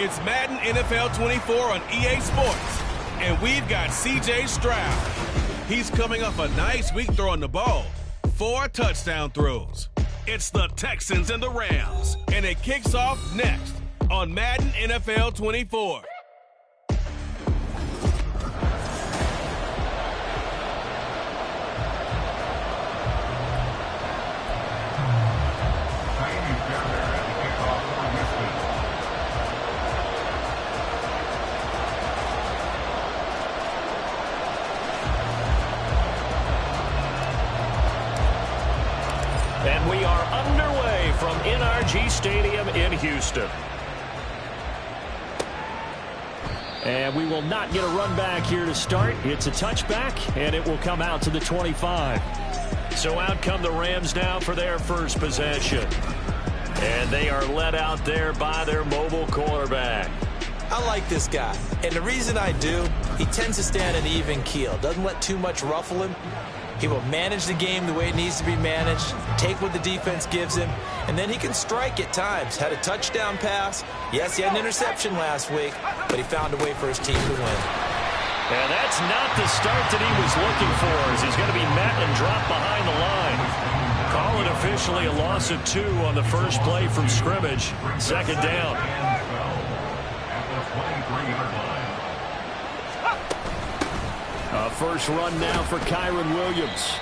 It's Madden NFL 24 on EA Sports, and we've got C.J. Stroud. He's coming off a nice week throwing the ball. 4 touchdown throws. It's the Texans and the Rams, and it kicks off next on Madden NFL 24. And we are underway from NRG Stadium in Houston. And we will not get a run back here to start. It's a touchback, and it will come out to the 25. So out come the Rams now for their first possession. And they are led out there by their mobile quarterback. I like this guy, and the reason I do, he tends to stand an even keel. Doesn't let too much ruffle him. He will manage the game the way it needs to be managed, take what the defense gives him, and then he can strike at times. Had a touchdown pass. Yes, he had an interception last week, but he found a way for his team to win. And that's not the start that he was looking for, as he's going to be met and dropped behind the line. Call it officially a loss of 2 on the first play from scrimmage. Second down. First run now for Kyron Williams.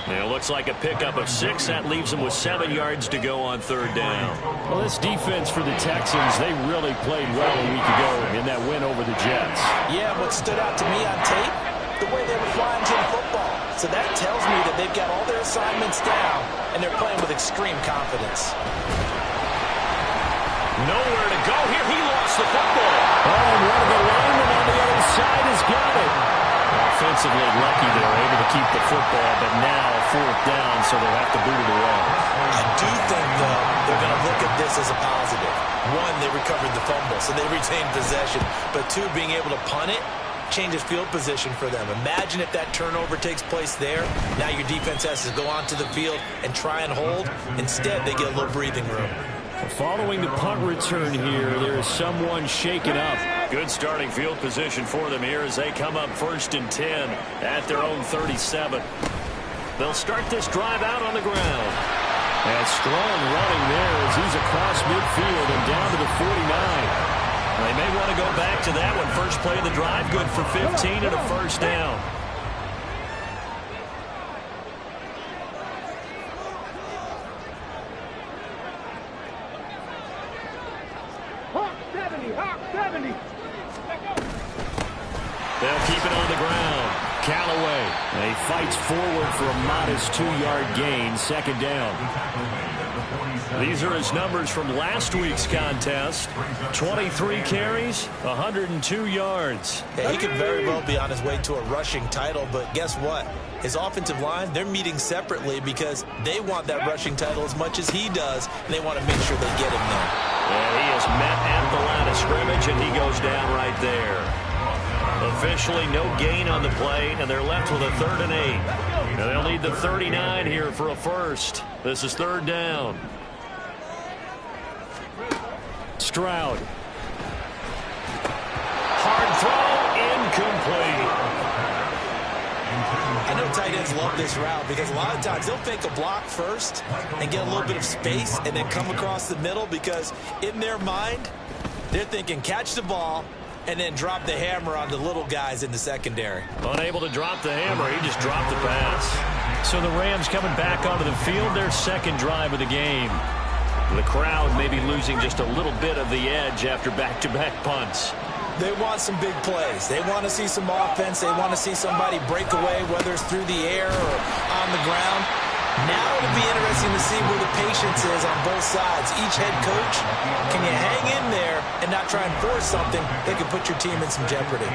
It looks like a pickup of 6. That leaves him with 7 yards to go on third down. Well, this defense for the Texans, they really played well a week ago in that win over the Jets. Yeah, what stood out to me on tape, the way they were flying to the football. So that tells me that they've got all their assignments down, and they're playing with extreme confidence. Nowhere to go here. He lost the football. Oh, and one of the linemen on the other side has got it. Offensively lucky they were able to keep the football, but now fourth down, so they'll have to boot it away. I do think, though, they're going to look at this as a positive. 1, they recovered the fumble, so they retained possession. But 2, being able to punt it changes field position for them. Imagine if that turnover takes place there. Now your defense has to go onto the field and try and hold. Instead, they get a little breathing room. Following the punt return here, there is someone shaken up. Good starting field position for them here as they come up 1st and 10 at their own 37. They'll start this drive out on the ground. And strong running there as he's across midfield and down to the 49. They may want to go back to that one. First play of the drive, good for 15 and a first down. They'll keep it on the ground. Callaway. He fights forward for a modest 2-yard gain. Second down. These are his numbers from last week's contest. 23 carries, 102 yards. Yeah, he could very well be on his way to a rushing title, but guess what? His offensive line, they're meeting separately because they want that rushing title as much as he does, and they want to make sure they get him there. And he is met at the line of scrimmage, and he goes down right there. Officially no gain on the play, and they're left with a 3rd and 8. And they'll need the 39 here for a first. This is third down. Stroud. Hard throw, incomplete. I know tight ends love this route because a lot of times they'll fake a block first and get a little bit of space and then come across the middle because in their mind, they're thinking catch the ball and then drop the hammer on the little guys in the secondary. Unable to drop the hammer, he just dropped the pass. So the Rams coming back onto the field, their second drive of the game. The crowd may be losing just a little bit of the edge after back-to-back punts. They want some big plays. They want to see some offense. They want to see somebody break away, whether it's through the air or on the ground. Now it'll be interesting to see where the patience is on both sides. Each head coach, can you hang in there and not try and force something that could put your team in some jeopardy?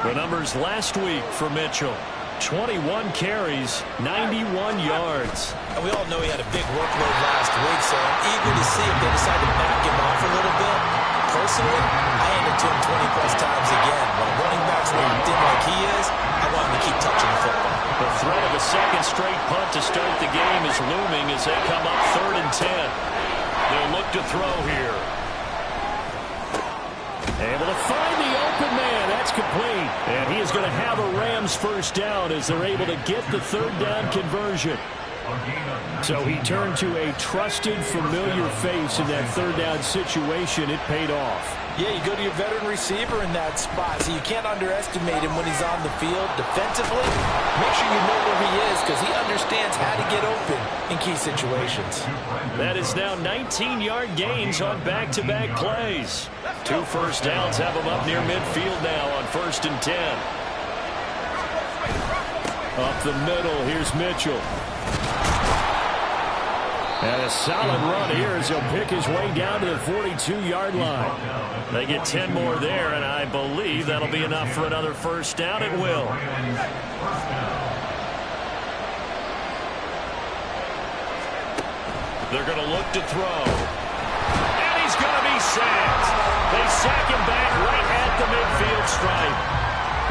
The numbers last week for Mitchell. 21 carries, 91 yards. And we all know he had a big workload last week, so I'm eager to see if they decide to back him off a little bit. Personally, I hand it to him 20-plus times again. When a running back's locked in like he is, I want him to keep touching the football. The threat of a second straight punt to start the game is looming as they come up 3rd and 10. They'll look to throw here. Able to find the open man. That's complete. And he is going to have a Rams first down as they're able to get the third down conversion. So he turned to a trusted, familiar face in that third down situation. It paid off. Yeah, you go to your veteran receiver in that spot, so you can't underestimate him when he's on the field. Defensively, make sure you know where he is because he understands how to get open in key situations. That is now 19-yard gains on back-to-back plays. 2 first downs have him up near midfield now on 1st and 10. Up the middle, here's Mitchell. And a solid run here as he'll pick his way down to the 42-yard line. They get 10 more there, and I believe that'll be enough for another first down. It will. They're going to look to throw. And he's going to be sacked. They sack him back right at the midfield stripe.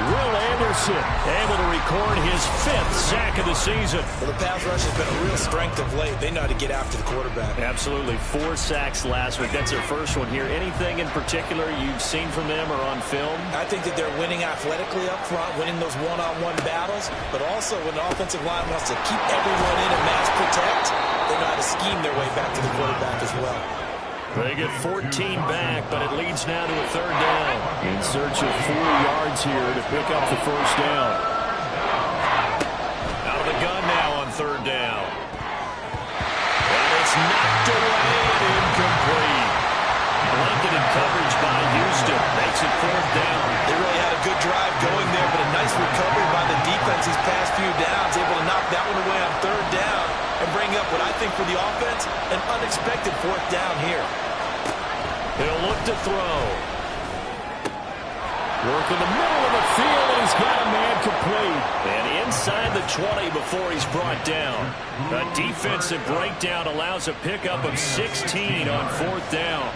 Will Anderson able to record his 5th sack of the season. Well, the pass rush has been a real strength of late. They know how to get after the quarterback. Absolutely. 4 sacks last week. That's their first one here. Anything in particular you've seen from them or on film? I think that they're winning athletically up front, winning those one-on-one battles, but also when the offensive line wants to keep everyone in and mass protect, they know how to scheme their way back to the quarterback as well. They get 14 back, but it leads now to a third down. In search of 4 yards here to pick up the first down. Out of the gun now on third down. And it's knocked away and incomplete. Blanketed coverage by Houston. Makes it 4th down. They really had a good drive going there, but a nice recovery by the defense these past few downs. Able to knock that one away on third down and bring up what I think for the offense, an unexpected 4th down here. He'll look to throw. Work in the middle of the field, and he's got a man complete. And inside the 20 before he's brought down. A defensive breakdown allows a pickup of 16 on 4th down.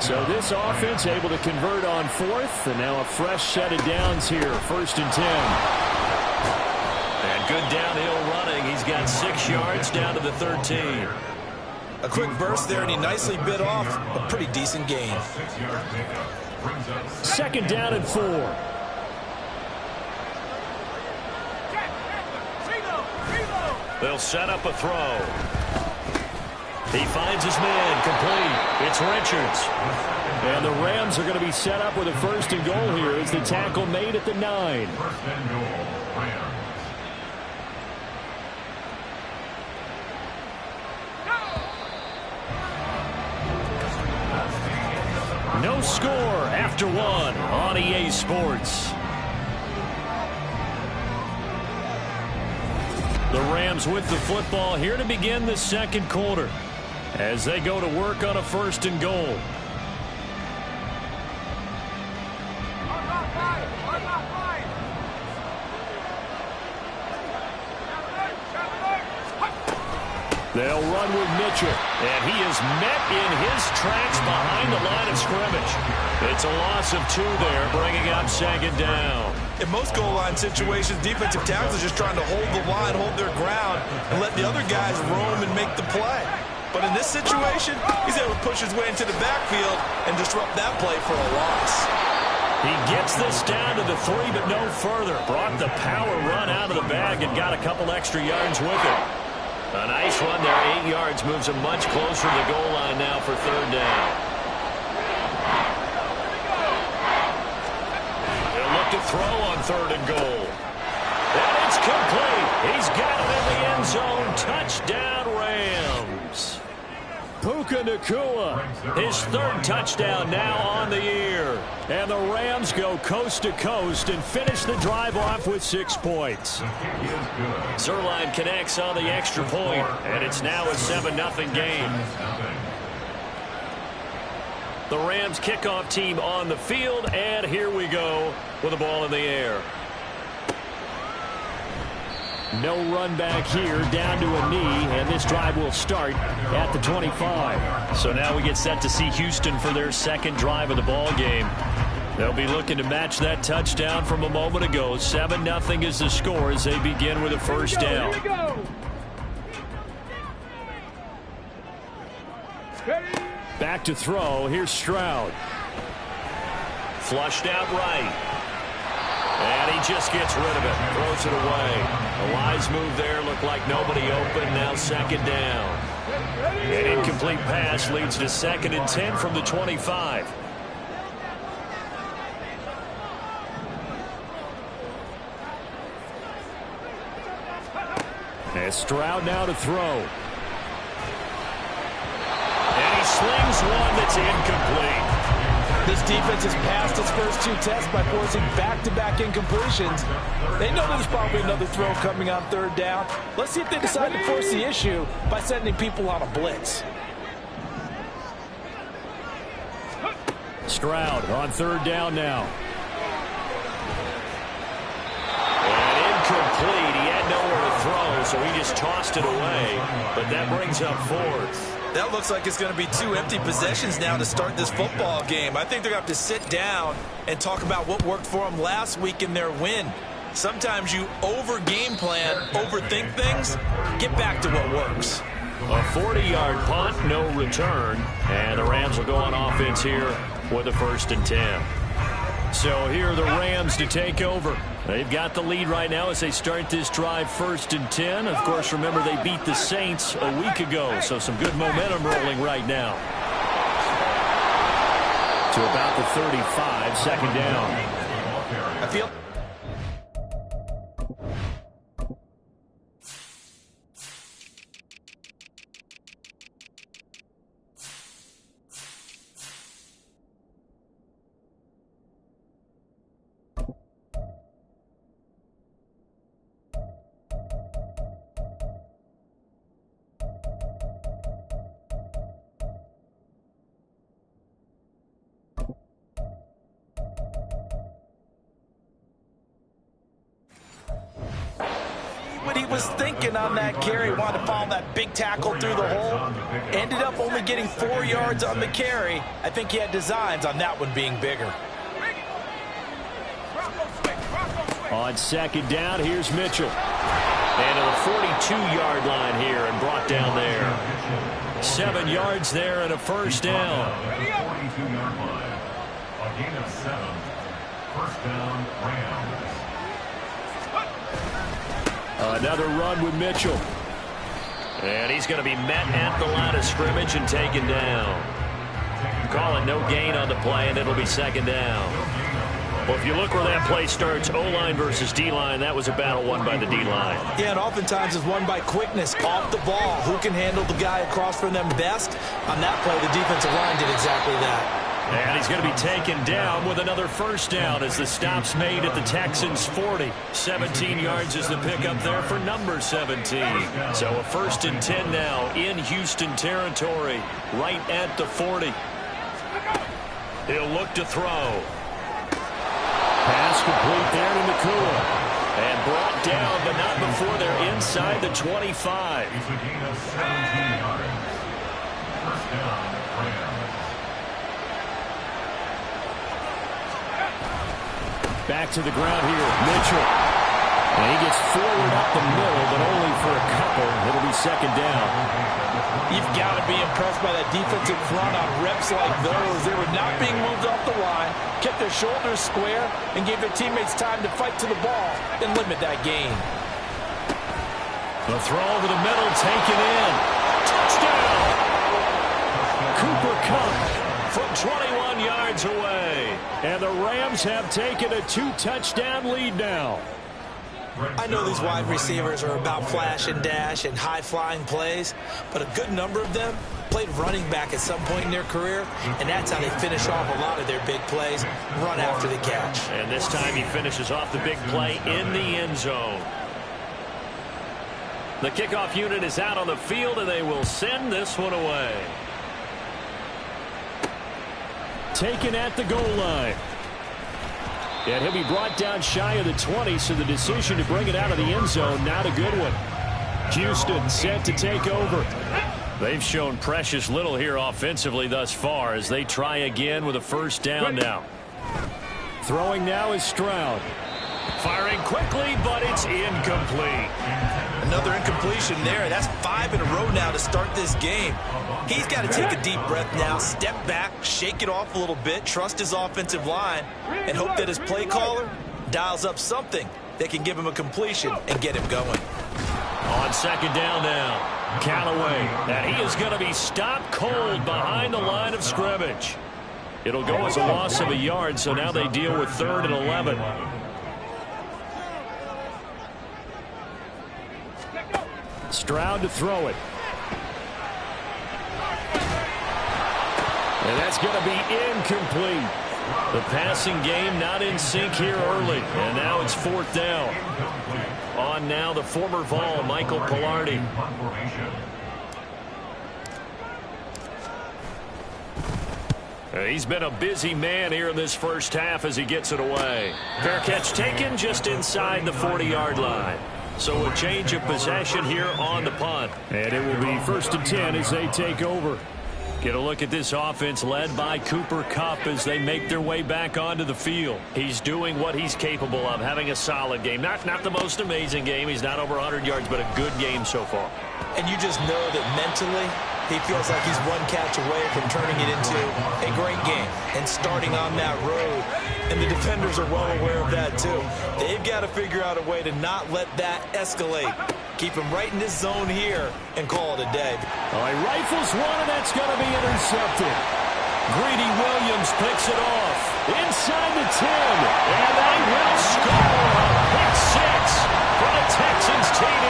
So this offense able to convert on 4th, and now a fresh set of downs here, 1st and 10. And good downhill running. He's got 6 yards down to the 13. A quick burst there, and he nicely bit off a pretty decent gain. 2nd down and 4. They'll set up a throw. He finds his man, complete. It's Richards. And the Rams are going to be set up with a 1st and goal here as the tackle made at the 9. No score after 1 on EA Sports. The Rams with the football here to begin the 2nd quarter as they go to work on a 1st and goal. They'll run with Mitchell, and he is met in his tracks behind the line of scrimmage. It's a loss of 2 there, bringing up 2nd down. In most goal line situations, defensive tackles are just trying to hold the line, hold their ground, and let the other guys roam and make the play. But in this situation, he's able to push his way into the backfield and disrupt that play for a loss. He gets this down to the 3, but no further. Brought the power run out of the bag and got a couple extra yards with it. A nice run there, 8 yards, moves him much closer to the goal line now for 3rd down. They'll look to throw on 3rd and goal. And it's complete. He's got it in the end zone. Touchdown, Rams. Puka Nacua, his 3rd touchdown now on the year. And the Rams go coast to coast and finish the drive off with 6 points. Zerline connects on the extra point, and it's now a 7-0 game. The Rams kickoff team on the field, and here we go with the ball in the air. No run back here, down to a knee, and this drive will start at the 25. So now we get set to see Houston for their 2nd drive of the ball game. They'll be looking to match that touchdown from a moment ago. 7-0 is the score as they begin with a 1st down. Back to throw. Here's Stroud. Flushed out right. And he just gets rid of it. Throws it away. A wise move there. Looked like nobody open. Now second down. An incomplete pass leads to 2nd and 10 from the 25. And Stroud now to throw. And he slings one that's incomplete. This defense has passed its first 2 tests by forcing back-to-back incompletions. They know there's probably another throw coming on 3rd down. Let's see if they decide to force the issue by sending people on a blitz. Stroud on 3rd down now. And incomplete. He had nowhere to throw, so he just tossed it away. But that brings up 4th. That looks like it's going to be 2 empty possessions now to start this football game. I think they're going to have to sit down and talk about what worked for them last week in their win. Sometimes you over-game plan, overthink things. Get back to what works. A 40-yard punt, no return. And the Rams will go on offense here with a 1st and 10. So here are the Rams to take over. They've got the lead right now as they start this drive 1st and 10. Of course, remember they beat the Saints a week ago, so some good momentum rolling right now. To about the 35, 2nd down. I feel... what he was thinking on that carry. Wanted to follow that big tackle through the hole. Ended up only getting 4 yards on the carry. I think he had designs on that one being bigger. On 2nd down, here's Mitchell. And to the 42-yard line here and brought down there. 7 yards there and a 1st down. 42-yard line. A gain of 7. 1st down, Rams. Another run with Mitchell. And he's going to be met at the line of scrimmage and taken down. Calling no gain on the play, and it'll be 2nd down. Well, if you look where that play starts, O-line versus D-line, that was a battle won by the D-line. Yeah, and oftentimes it's won by quickness, off the ball. Who can handle the guy across from them best? On that play, the defensive line did exactly that. And he's going to be taken down with another 1st down as the stop's made at the Texans' 40. 17 yards is the pickup there for number 17. So a 1st and 10 now in Houston territory, right at the 40. He'll look to throw. Pass complete there to Nakua. And brought down, but not before they're inside the 25. It's a gain of 17 yards. 1st down, Rams. Back to the ground here, Mitchell. And he gets forward up the middle, but only for a couple. It'll be 2nd down. You've got to be impressed by that defensive front on reps like those. They were not being moved off the line, kept their shoulders square, and gave their teammates time to fight to the ball and limit that gain. The throw over the middle, taken in. Touchdown! Cooper Kupp from 21 yards away. And the Rams have taken a 2-touchdown lead now. I know these wide receivers are about flash and dash and high-flying plays, but a good number of them played running back at some point in their career, and that's how they finish off a lot of their big plays, run after the catch. And this time he finishes off the big play in the end zone. The kickoff unit is out on the field, and they will send this one away. Taken at the goal line. And he'll be brought down shy of the 20, so the decision to bring it out of the end zone, not a good one. Houston set to take over. They've shown precious little here offensively thus far as they try again with a 1st down now. Throwing now is Stroud. Firing quickly, but it's incomplete. Another incompletion there. That's 5 in a row now to start this game. He's got to take a deep breath now, step back, shake it off a little bit, trust his offensive line, and hope that his play caller dials up something that can give him a completion and get him going. On second down now, Callaway, and he is going to be stopped cold behind the line of scrimmage. It'll go as a loss of a yard, so now they deal with 3rd and 11. Stroud to throw it. And that's going to be incomplete. The passing game not in sync here early. And now it's 4th down. On now the former Vol, Michael Pilardi. He's been a busy man here in this first half as he gets it away. Fair catch taken just inside the 40-yard line. So a change of possession here on the punt. And it will be 1st and 10 as they take over. Get a look at this offense led by Cooper Kupp as they make their way back onto the field. He's doing what he's capable of, having a solid game. Not the most amazing game. He's not over 100 yards, but a good game so far. And you just know that mentally he feels like he's one catch away from turning it into a great game and starting on that road. And the defenders are well aware of that too. They've got to figure out a way to not let that escalate. Keep him right in this zone here and call it a day. All right, rifles one, and that's going to be intercepted. Greedy Williams picks it off inside the 10, and they will score. Pick 6 for the Texans TD.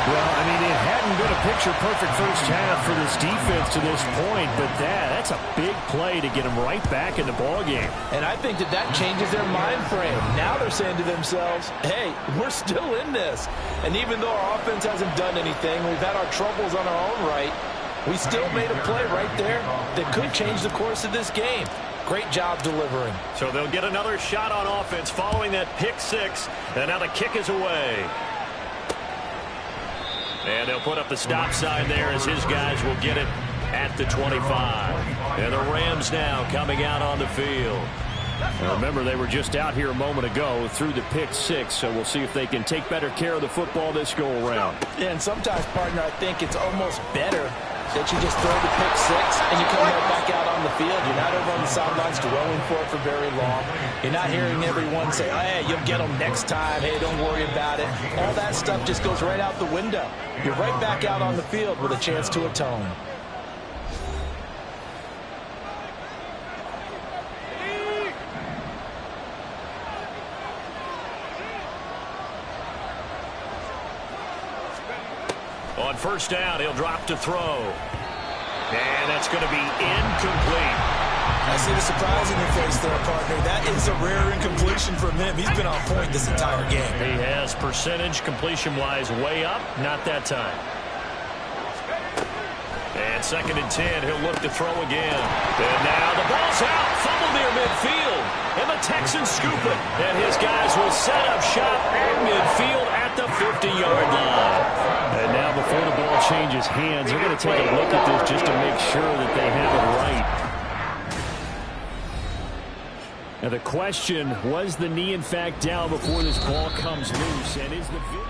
Well, I mean, it hadn't been a picture-perfect first half for this defense to this point, but that's a big play to get them right back in the ballgame. And I think that changes their mind frame. Now they're saying to themselves, hey, we're still in this. And even though our offense hasn't done anything, we've had our troubles on our own right, we still made a play right there that could change the course of this game. Great job delivering. So they'll get another shot on offense following that pick 6, and now the kick is away. And they'll put up the stop sign there as his guys will get it at the 25. And the Rams now coming out on the field. Now remember, they were just out here a moment ago through the pick 6, so we'll see if they can take better care of the football this go-around. Yeah, and sometimes, partner, I think it's almost better that you just throw the pick 6 and you come right back out on the field. You're not over on the sidelines dwelling for it for very long. You're not hearing everyone say, hey, you'll get them next time. Hey, don't worry about it. All that stuff just goes right out the window. You're right back out on the field with a chance to atone. On first down, he'll drop to throw. And that's going to be incomplete. I see the surprise in your face there, partner. That is a rare incompletion from him. He's been on point this entire game. He has percentage completion-wise way up. Not that time. And 2nd and 10, he'll look to throw again. And now the ball's out. Fumble near midfield. And the Texans scoop it. And his guys will set up shop at midfield at the 50-yard line. And now before the ball changes hands, they're going to take a look at this just to make sure that they have it right. Now the question, was the knee in fact down before this ball comes loose? And is the video...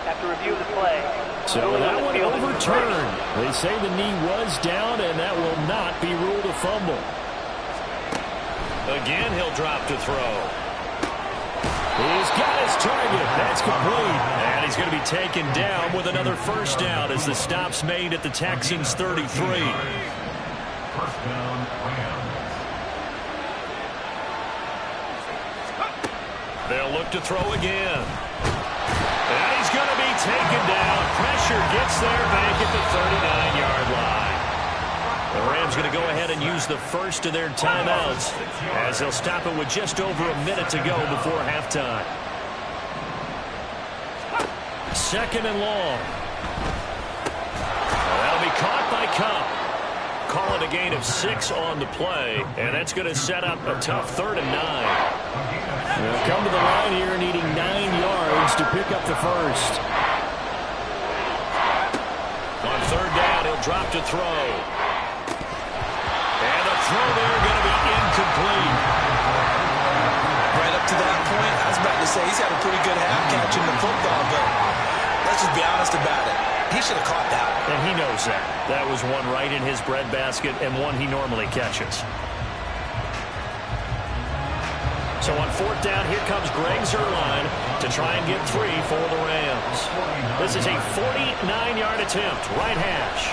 After review of the play. So that one overturned. They say the knee was down, and that will not be ruled a fumble. Again, he'll drop to throw. He's got his target. That's complete. And he's going to be taken down with another first down as the stop's made at the Texans 33. First down, Rams. They'll look to throw again. And he's going to be taken down. Pressure gets there back at the 39-yard line. The Rams going to go ahead and use the first of their timeouts as they'll stop it with just over a minute to go before halftime. 2nd and long. That'll be caught by Kupp. Call it a gain of 6 on the play, and that's going to set up a tough 3rd and 9. They'll come to the line here needing 9 yards to pick up the first. On 3rd down, he'll drop to throw. And the throw there going to be incomplete. Right up to that point, I was about to say he's had a pretty good half catching the football, but let's just be honest about it. He should have caught that. And he knows that. That was one right in his breadbasket and one he normally catches. So on fourth down, here comes Greg Zuerlein to try and get 3 for the Rams. This is a 49-yard attempt, right hash.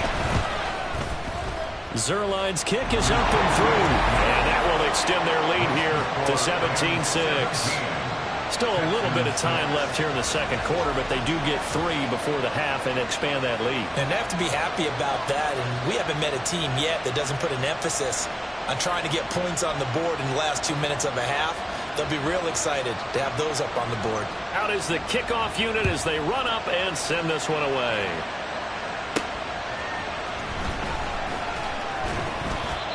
Zuerlein's kick is up and through, and that will extend their lead here to 17-6. Still a little bit of time left here in the second quarter, but they do get 3 before the half and expand that lead. And they have to be happy about that, and we haven't met a team yet that doesn't put an emphasis on trying to get points on the board in the last 2 minutes of a half. They'll be real excited to have those up on the board. Out is the kickoff unit as they run up and send this one away.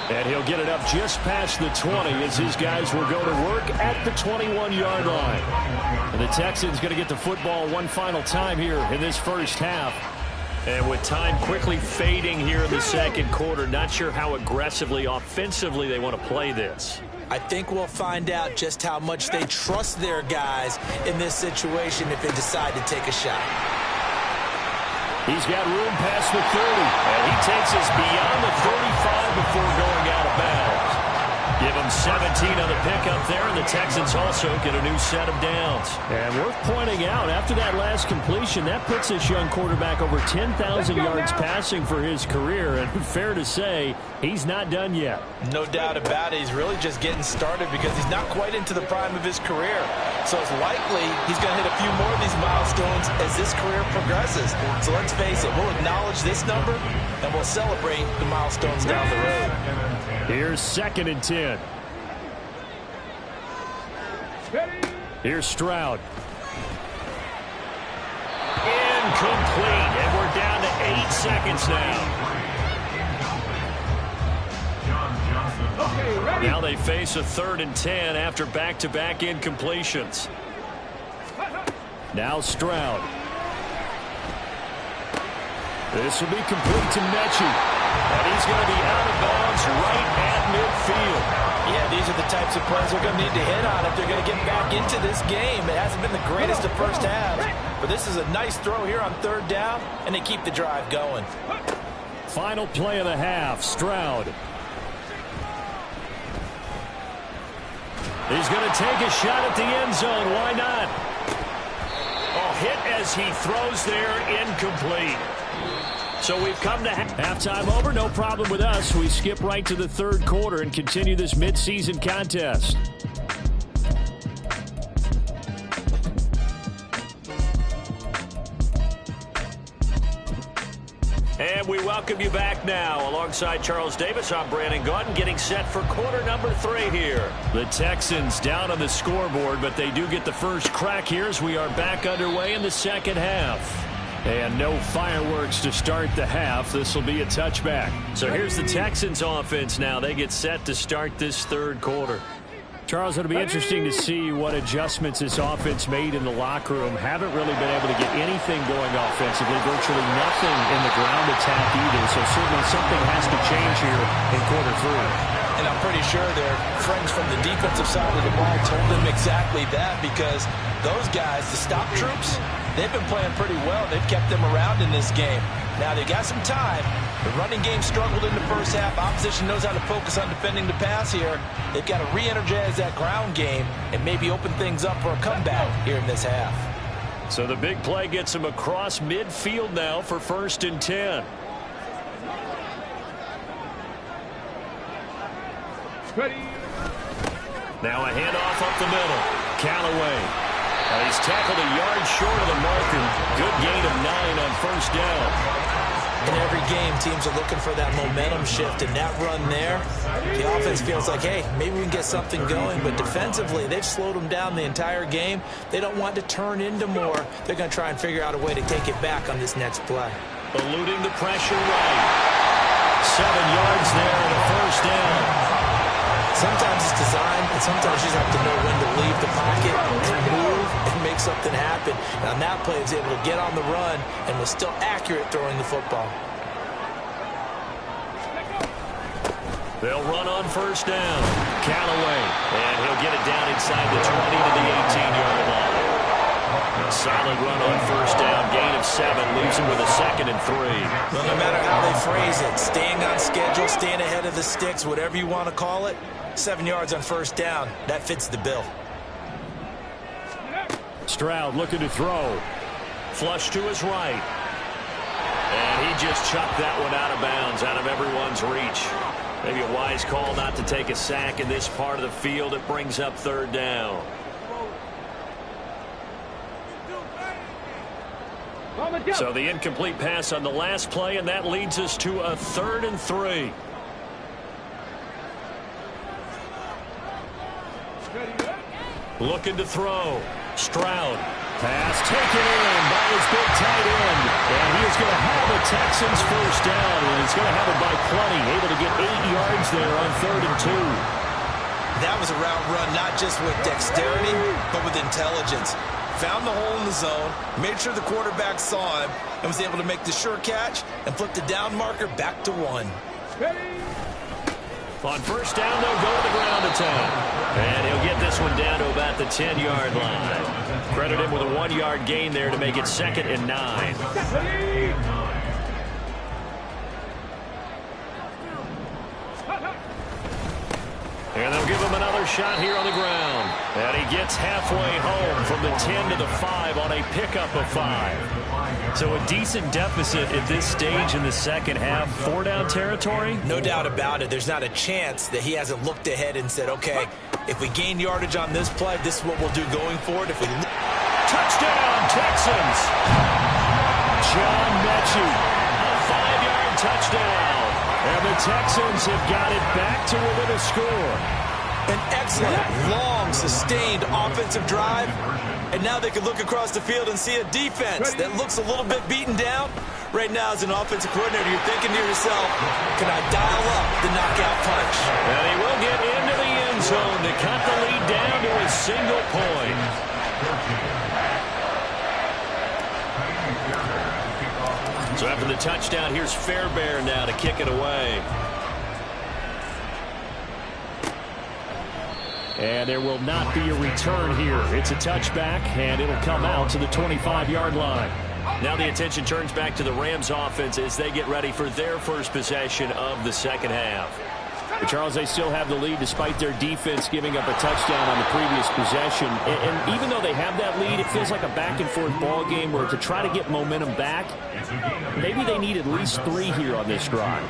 And he'll get it up just past the 20 as his guys will go to work at the 21-yard line. And the Texans going to get the football one final time here in this first half. And with time quickly fading here in the second quarter, not sure how aggressively, offensively they want to play this. I think we'll find out just how much they trust their guys in this situation if they decide to take a shot. He's got room past the 30, and he takes us beyond the 35 before going out of bounds. Give him 17 on the pickup there, and the Texans also get a new set of downs. And worth pointing out, after that last completion, that puts this young quarterback over 10,000 yards passing for his career, and fair to say, he's not done yet. No doubt about it. He's really just getting started because he's not quite into the prime of his career. So it's likely he's going to hit a few more of these milestones as this career progresses. So let's face it, we'll acknowledge this number, and we'll celebrate the milestones down the road. Here's 2nd and 10. Here's Stroud. Incomplete, and we're down to 8 seconds now. Now they face a 3rd and 10 after back-to-back incompletions. Now Stroud. This will be complete to Mechie. And he's going to be out of bounds right at midfield. Yeah, these are the types of plays they're going to need to hit on if they're going to get back into this game. It hasn't been the greatest of first halves, but this is a nice throw here on 3rd down, and they keep the drive going. Final play of the half, Stroud. He's going to take a shot at the end zone. Why not? Oh, hit as he throws there, incomplete. So we've come to halftime over. No problem with us. We skip right to the 3rd quarter and continue this midseason contest. And we welcome you back now. Alongside Charles Davis, I'm Brandon Gaudin, getting set for quarter number 3 here. The Texans down on the scoreboard, but they do get the first crack here as we are back underway in the second half. And no fireworks to start the half. This will be a touchback. So here's the Texans offense now. They get set to start this 3rd quarter. Charles, it'll be interesting to see what adjustments this offense made in the locker room. Haven't really been able to get anything going offensively. Virtually nothing in the ground attack either. So certainly something has to change here in quarter 3. And I'm pretty sure their friends from the defensive side of the ball told them exactly that, because those guys, the stop troops, they've been playing pretty well. They've kept them around in this game. Now they got some time. The running game struggled in the first half. Opposition knows how to focus on defending the pass here. They've got to re-energize that ground game and maybe open things up for a comeback here in this half. So the big play gets him across midfield now for 1st and 10. Now a handoff up the middle. Callaway. He's tackled a yard short of the marker. Good gain of 9 on 1st down. In every game, teams are looking for that momentum shift, and that run there, the offense feels like, hey, maybe we can get something going. But defensively, they've slowed them down the entire game. They don't want to turn into more. They're going to try and figure out a way to take it back on this next play. Eluding the pressure right. 7 yards there and a 1st down. Sometimes it's design, and sometimes you just have to know when to leave the pocket and move and make something happen. And on that play, he was able to get on the run and was still accurate throwing the football. They'll run on first down. Callaway, and he'll get it down inside the 20 to the 18-yard line. A solid run on first down, gain of 7, leaves him with a 2nd and 3. Well, no matter how they phrase it, staying on schedule, staying ahead of the sticks, whatever you want to call it, 7 yards on first down, that fits the bill. Stroud looking to throw. Flush to his right. And he just chucked that one out of bounds, out of everyone's reach. Maybe a wise call not to take a sack in this part of the field. It brings up 3rd down. So the incomplete pass on the last play, and that leads us to a 3rd and 3. Looking to throw. Stroud. Pass taken in by his big tight end. And he is going to have a Texans first down. And he's going to have it by plenty. Able to get 8 yards there on 3rd and 2. That was a route run not just with dexterity, but with intelligence. Found the hole in the zone, made sure the quarterback saw him, and was able to make the sure catch and flip the down marker back to 1. On first down, they'll go to the ground attack. And he'll get this one down to about the 10-yard line. Credit him with a 1-yard gain there to make it 2nd and 9. And they'll give him another shot here on the ground. And he gets halfway home from the 10 to the 5 on a pickup of 5. So a decent deficit at this stage in the second half. 4-down territory? No doubt about it. There's not a chance that he hasn't looked ahead and said, okay, if we gain yardage on this play, this is what we'll do going forward. If we touchdown, Texans! John Mechie, a 5-yard touchdown. And the Texans have got it back to within a score. An excellent, long, sustained offensive drive. And now they can look across the field and see a defense that looks a little bit beaten down. Right now, as an offensive coordinator, you're thinking to yourself, can I dial up the knockout punch? And he will get into the end zone to cut the lead down to a single point. So after the touchdown, here's Fairbairn now to kick it away. And there will not be a return here. It's a touchback, and it'll come out to the 25-yard line. Now the attention turns back to the Rams offense as they get ready for their first possession of the second half. But Charles, they still have the lead despite their defense giving up a touchdown on the previous possession. And even though they have that lead, it feels like a back-and-forth ball game where to try to get momentum back, maybe they need at least 3 here on this drive.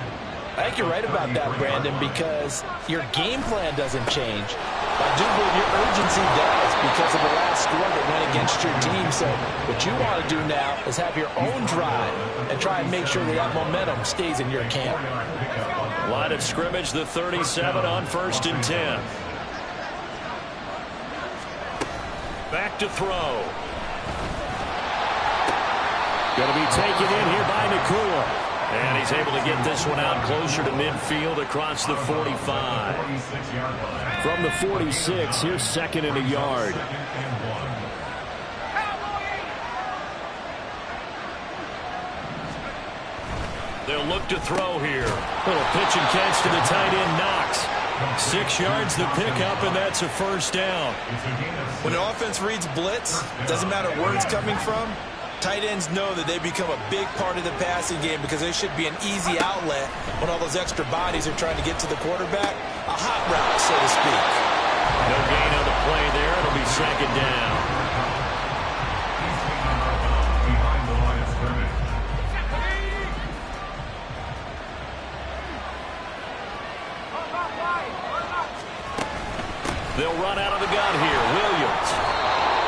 I think you're right about that, Brandon, because your game plan doesn't change. I do believe your urgency does because of the last score that went against your team. So what you want to do now is have your own drive and try and make sure that that momentum stays in your camp. Line of scrimmage, the 37 on 1st and 10. Back to throw. Going to be taken in here by Nakua. And he's able to get this one out closer to midfield across the 45. From the 46, here's 2nd and a yard. They'll look to throw here. Little pitch and catch to the tight end, Knox. 6 yards the pickup, and that's a first down. When an offense reads blitz, doesn't matter where it's coming from, tight ends know that they become a big part of the passing game because they should be an easy outlet when all those extra bodies are trying to get to the quarterback. A hot route, so to speak. No gain on the play there. It'll be 2nd down. They'll run out of the gun here. Williams.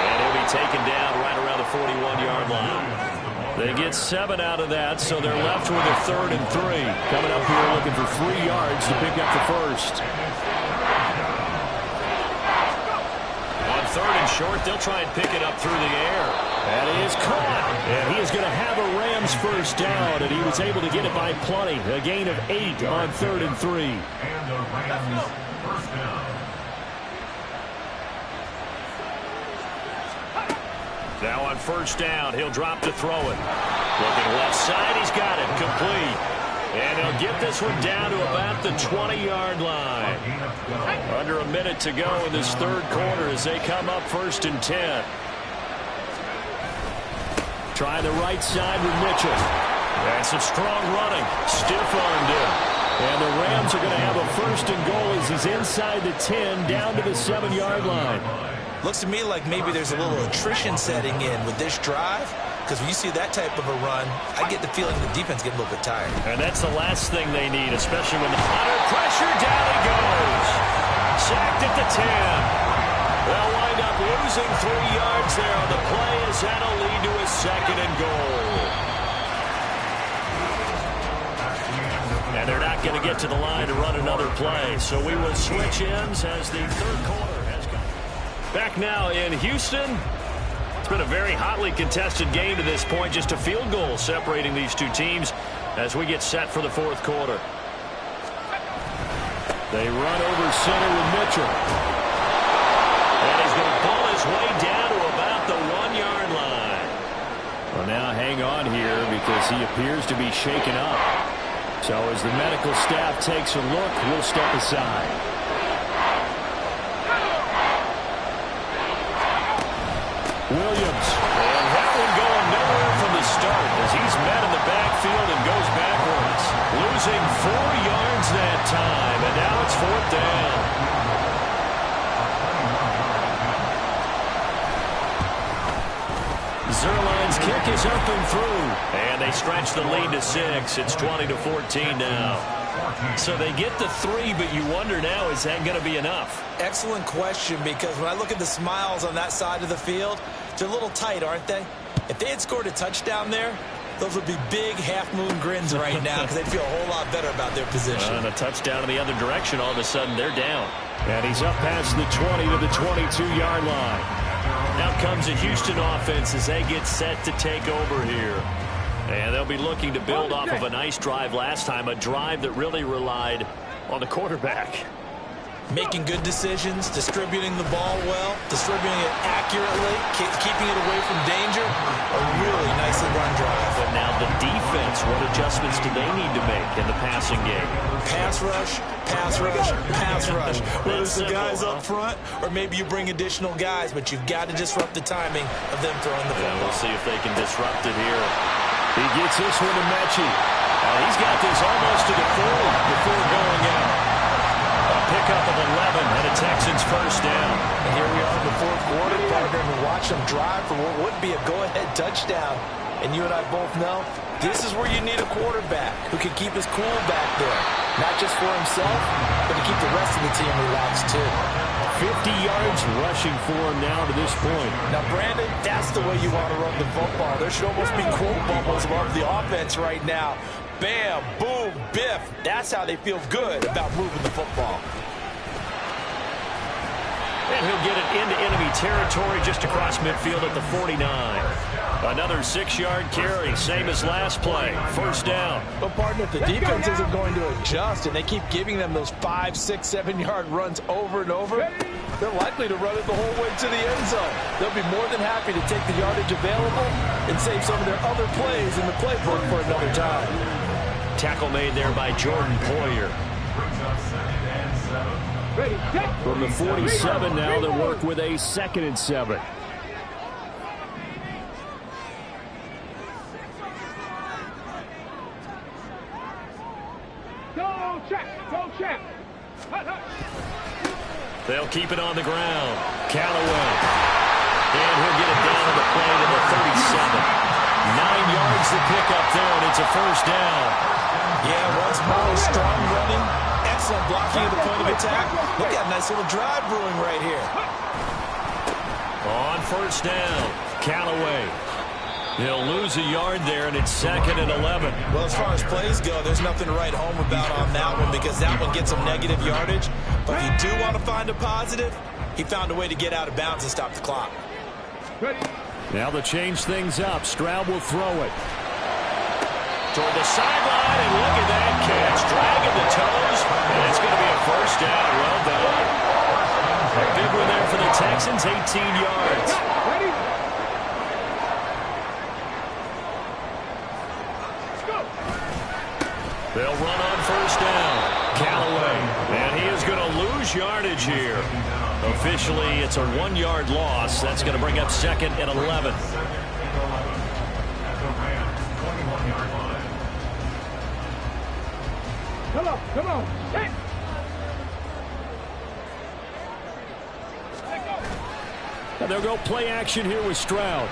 And he'll be taken down right around the 41-yard line. They get 7 out of that, so they're left with a 3rd and 3. Coming up here looking for 3 yards to pick up the first. On 3rd and short, they'll try and pick it up through the air. That is caught. And he is going to have a Rams first down, and he was able to get it by plenty. A gain of 8 on 3rd and 3. And the Rams first down. Now on first down, he'll drop to throw it. Looking left side, he's got it. Complete. And they'll get this one down to about the 20-yard line. Under a minute to go in this third quarter as they come up 1st and 10. Try the right side with Mitchell. And some strong running. Stiff-armed him. And the Rams are going to have a 1st and goal as he's inside the 10 down to the 7-yard line. Looks to me like maybe there's a little attrition setting in with this drive. Because when you see that type of a run, I get the feeling the defense get a little bit tired. And that's the last thing they need, especially when under pressure, down he goes. Sacked at the 10. They'll wind up losing 3 yards there on the play as that'll lead to a 2nd and goal. And they're not going to get to the line to run another play. So we will switch ends as the third quarter has come. Back now in Houston. It's been a very hotly contested game to this point. Just a field goal separating these two teams as we get set for the fourth quarter. They run over center with Mitchell. And he's going to pull his way down to about the 1-yard line. Well, now hang on here because he appears to be shaken up. So as the medical staff takes a look, we'll step aside. Williams. And that one going nowhere from the start as he's met in the backfield and goes backwards. Losing 4 yards that time, and now it's 4th down. Zerline's kick is up and through. And they stretch the lead to 6. It's 20-14 now. So they get the 3, but you wonder now, is that going to be enough? Excellent question, because when I look at the smiles on that side of the field, they're a little tight, aren't they? If they had scored a touchdown there, those would be big half-moon grins right now because they'd feel a whole lot better about their position. And a touchdown in the other direction, all of a sudden they're down. And he's up past the 20 to the 22-yard line. Now comes a Houston offense as they get set to take over here. And they'll be looking to build off of a nice drive last time, a drive that really relied on the quarterback. Making good decisions, distributing the ball well, distributing it accurately, keeping it away from danger. A really nicely run drive. But now the defense, what adjustments do they need to make in the passing game? Pass rush, pass rush, pass rush. Whether it's the guys up front or maybe you bring additional guys, but you've got to disrupt the timing of them throwing the football. Yeah, we'll see if they can disrupt it here. He gets this one to Mechie. He's got this almost to the 40 before going out. A pickup of 11 and a Texans 1st down. And here we are in the fourth quarter, partner, and watch them drive for what would be a go-ahead touchdown. And you and I both know this is where you need a quarterback who can keep his cool back there. Not just for himself, but to keep the rest of the team relaxed too. 50 yards rushing for him now to this point. Now, Brandon, that's the way you want to run the football. There should almost be quote bubbles above the offense right now. Bam, boom, biff. That's how they feel good about moving the football. And he'll get it into enemy territory just across midfield at the 49. Another 6-yard carry, same as last play. 1st down. But, partner, if the defense isn't going to adjust and they keep giving them those 5, 6, 7-yard runs over and over, they're likely to run it the whole way to the end zone. They'll be more than happy to take the yardage available and save some of their other plays in the playbook for another time. Tackle made there by Jordan Poyer. From the 47 now, they'll work with a 2nd and 7. Go check, go check. They'll keep it on the ground. Callaway. And he'll get it down on the play to the 37. 9 yards to pick up there, and it's a 1st down. Yeah, once more, strong running. Excellent blocking at the point of attack. Look at a nice little drive brewing right here. On 1st down, Callaway. He'll lose a yard there, and it's 2nd and 11. Well, as far as plays go, there's nothing to write home about on that one because that one gets some negative yardage. But if you do want to find a positive, he found a way to get out of bounds and stop the clock. Now they'll change things up. Stroud will throw it. Toward the sideline, and look at that catch. Dragging the toes, and it's going to be a 1st down. Well done. A big one there for the Texans, 18 yards. lose yardage here. Officially, it's a 1-yard loss. That's going to bring up 2nd and 11. Come on. Hey. And they'll go play action here with Stroud.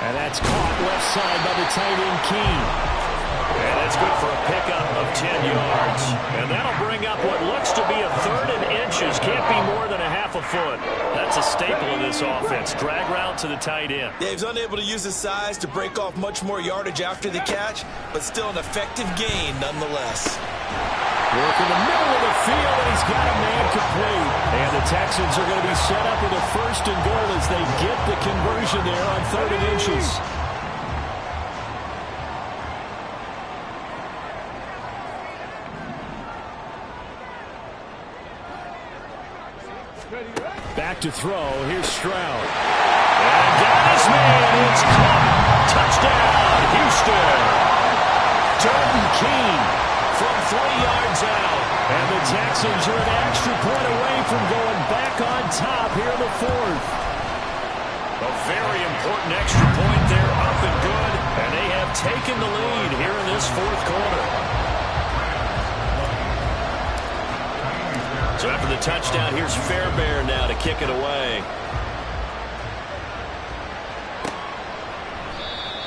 And that's caught left side by the tight end, Keene. And that's good for a pickup of 10 yards. And that'll bring up what looks to be a 3rd and inches. Can't be more than a half a foot. That's a staple of this offense. Drag route to the tight end. Yeah, he's unable to use his size to break off much more yardage after the catch, but still an effective gain nonetheless. Work in the middle of the field, and he's got a man complete. And the Texans are going to be set up with a 1st and goal as they get the conversion there on 3rd and inches. Back to throw. Here's Stroud. And got his man. It's caught. Touchdown, Houston. Jordan Keene from 3 yards out. And the Texans are an extra point away from going back on top here in the 4th. A very important extra point there, up and good. And they have taken the lead here in this 4th quarter. So after the touchdown, here's Fairbairn now to kick it away.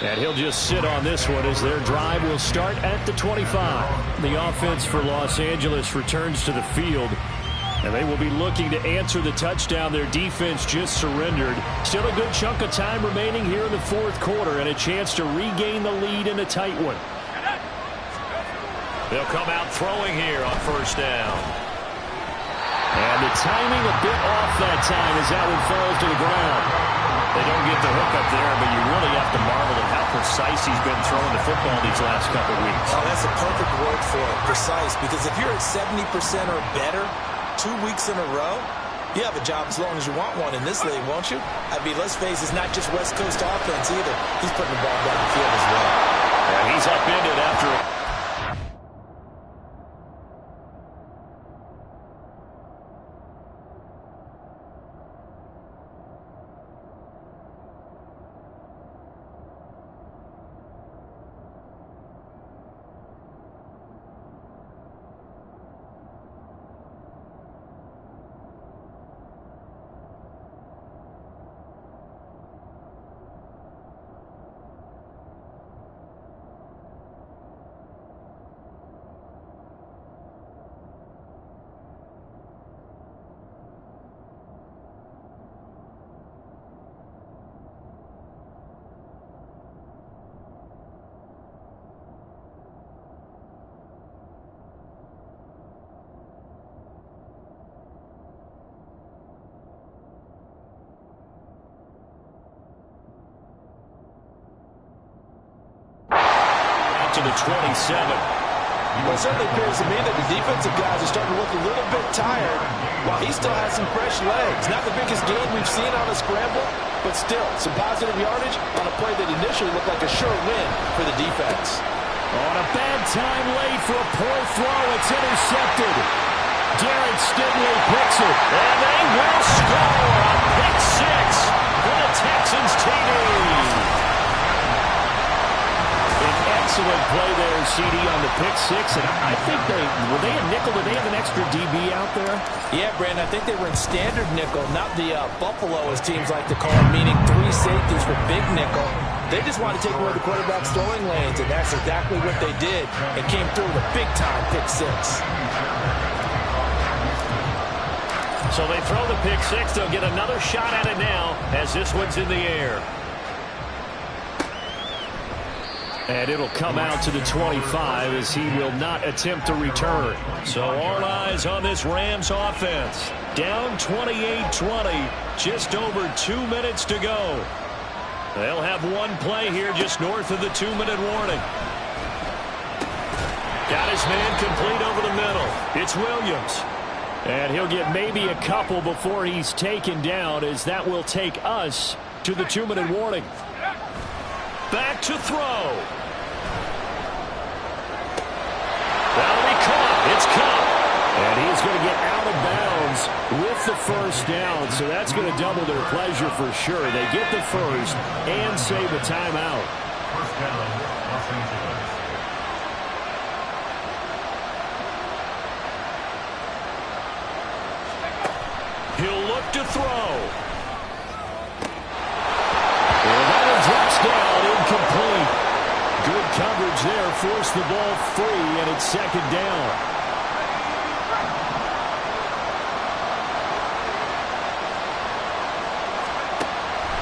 And he'll just sit on this one as their drive will start at the 25. The offense for Los Angeles returns to the field, and they will be looking to answer the touchdown their defense just surrendered. Still a good chunk of time remaining here in the 4th quarter and a chance to regain the lead in a tight one. They'll come out throwing here on 1st down. And the timing a bit off that time as that one falls to the ground. They don't get the hook up there, but you really have to marvel at how precise he's been throwing the football these last couple of weeks. Oh, that's a perfect word for it, precise, because if you're at 70% or better 2 weeks in a row, you have a job as long as you want one in this league, won't you? I mean, let's face it, it's not just West Coast offense either. He's putting the ball down the field as well. And he's upended after it. To the 27. Well, it certainly appears to me that the defensive guys are starting to look a little bit tired while he still has some fresh legs. Not the biggest gain we've seen on a scramble, but still some positive yardage on a play that initially looked like a sure win for the defense. On a bad time late for a poor throw. It's intercepted. Garrett Stingley picks it. And they will score a pick 6 for the Texans TD. Excellent play there, CD, on the pick 6. And I think were they a nickel? Did they have an extra DB out there? Yeah, Brandon, I think they were in standard nickel, not the Buffalo, as teams like to call it, meaning 3 safeties for big nickel. They just want to take away the quarterback's throwing lanes, and that's exactly what they did, and came through with a big-time pick 6. So they throw the pick 6. They'll get another shot at it now as this one's in the air. And it'll come out to the 25 as he will not attempt to return. So all eyes on this Rams offense. Down 28-20, just over 2 minutes to go. They'll have one play here just north of the 2-minute warning. Got his man complete over the middle. It's Williams. And he'll get maybe a couple before he's taken down, as that will take us to the 2-minute warning. Back to throw. That'll be caught. It's caught. And he's going to get out of bounds with the first down, so that's going to double their pleasure for sure. They get the first and save a timeout. First down, Los Angeles. He'll look to throw. And that one drops down, incomplete. Good coverage there, forced the ball free, and it's second down.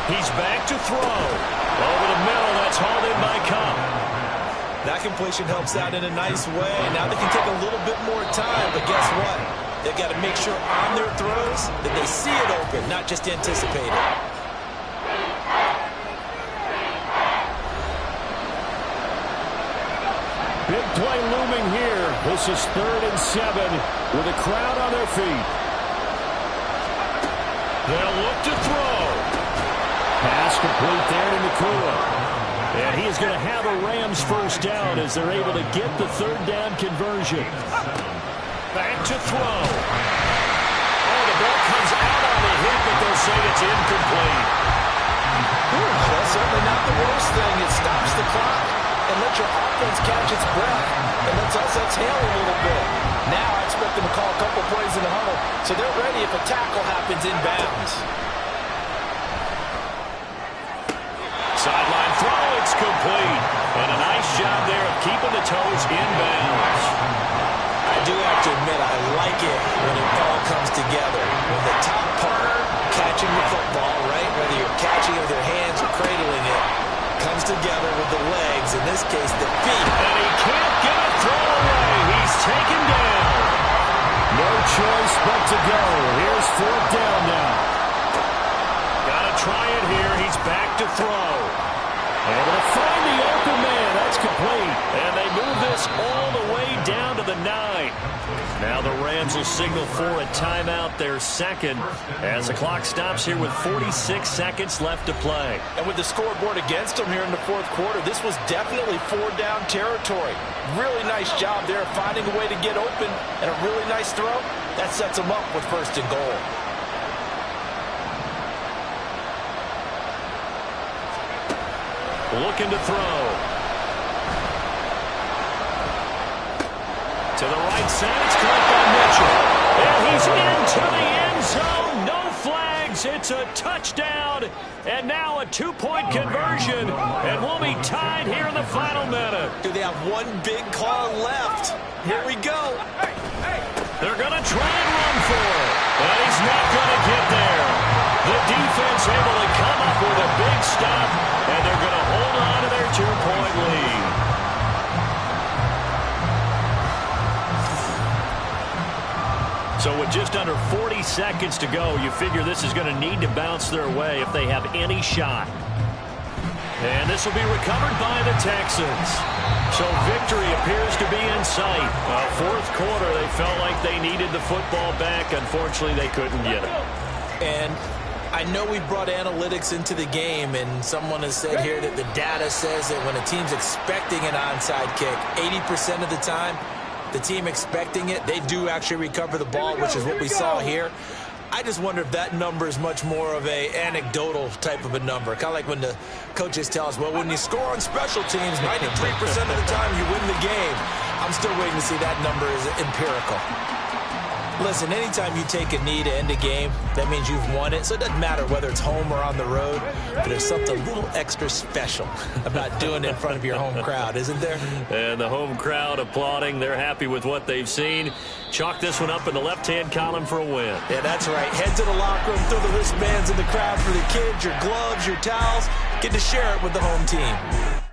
He's back to throw. Over the middle, that's hauled in by Cup. That completion helps out in a nice way. Now they can take a little bit more time, but guess what? They've got to make sure on their throws that they see it open, not just anticipate it. Big play looming here. This is 3rd and 7 with a crowd on their feet. They'll look to throw. Pass complete there to Nakua. And he is going to have a Rams first down as they're able to get the 3rd down conversion. Back to throw. Oh, the ball comes out on the hit, but they'll say it's incomplete. That's certainly not the worst thing. It stops the clock and lets your offense catch its breath. And lets us exhale a little bit. Now I expect them to call a couple plays in the huddle, so they're ready if a tackle happens inbounds. Sideline throw, it's complete. And a nice job there of keeping the toes inbounds. I do have to admit, I like it when it all comes together. When the top part, catching the football, right, whether you're catching it with your hands or cradling it, comes together with the legs, in this case the feet. And he can't get a throw away. He's taken down. No choice but to go. Here's 4th down now. Gotta try it here. He's back to throw. Able to find the open man. That's complete. And they move this all the way down to the 9. Now the Rams will signal for a timeout, their second, as the clock stops here with 46 seconds left to play. And with the scoreboard against them here in the 4th quarter, this was definitely 4-down territory. Really nice job there of finding a way to get open, and a really nice throw. That sets them up with 1st and goal. Looking to throw. To the right side, it's caught by Mitchell. And he's into the end zone. No flags. It's a touchdown. And now a 2-point conversion. And we'll be tied here in the final minute. Do they have one big car left? Here we go. They're going to try and run for it. But he's not going to get there. The defense able to come up with a big stop. And they're going to hold on to their 2-point lead. So with just under 40 seconds to go, you figure this is going to need to bounce their way if they have any shot. And this will be recovered by the Texans. So victory appears to be in sight. 4th quarter, they felt like they needed the football back. Unfortunately, they couldn't get it. And I know we brought analytics into the game, and someone has said here that the data says that when a team's expecting an onside kick, 80% of the time, the team expecting it, they do actually recover the ball, which is what we saw here. I just wonder if that number is much more of a anecdotal type of a number. Kind of like when the coaches tell us, well, when you score on special teams, 93% of the time you win the game. I'm still waiting to see that number is empirical. Listen, anytime you take a knee to end a game, that means you've won it. So it doesn't matter whether it's home or on the road, but there's something a little extra special about doing it in front of your home crowd, isn't there? And the home crowd applauding. They're happy with what they've seen. Chalk this one up in the left-hand column for a win. Yeah, that's right. Head to the locker room, throw the wristbands in the crowd for the kids, your gloves, your towels. Get to share it with the home team.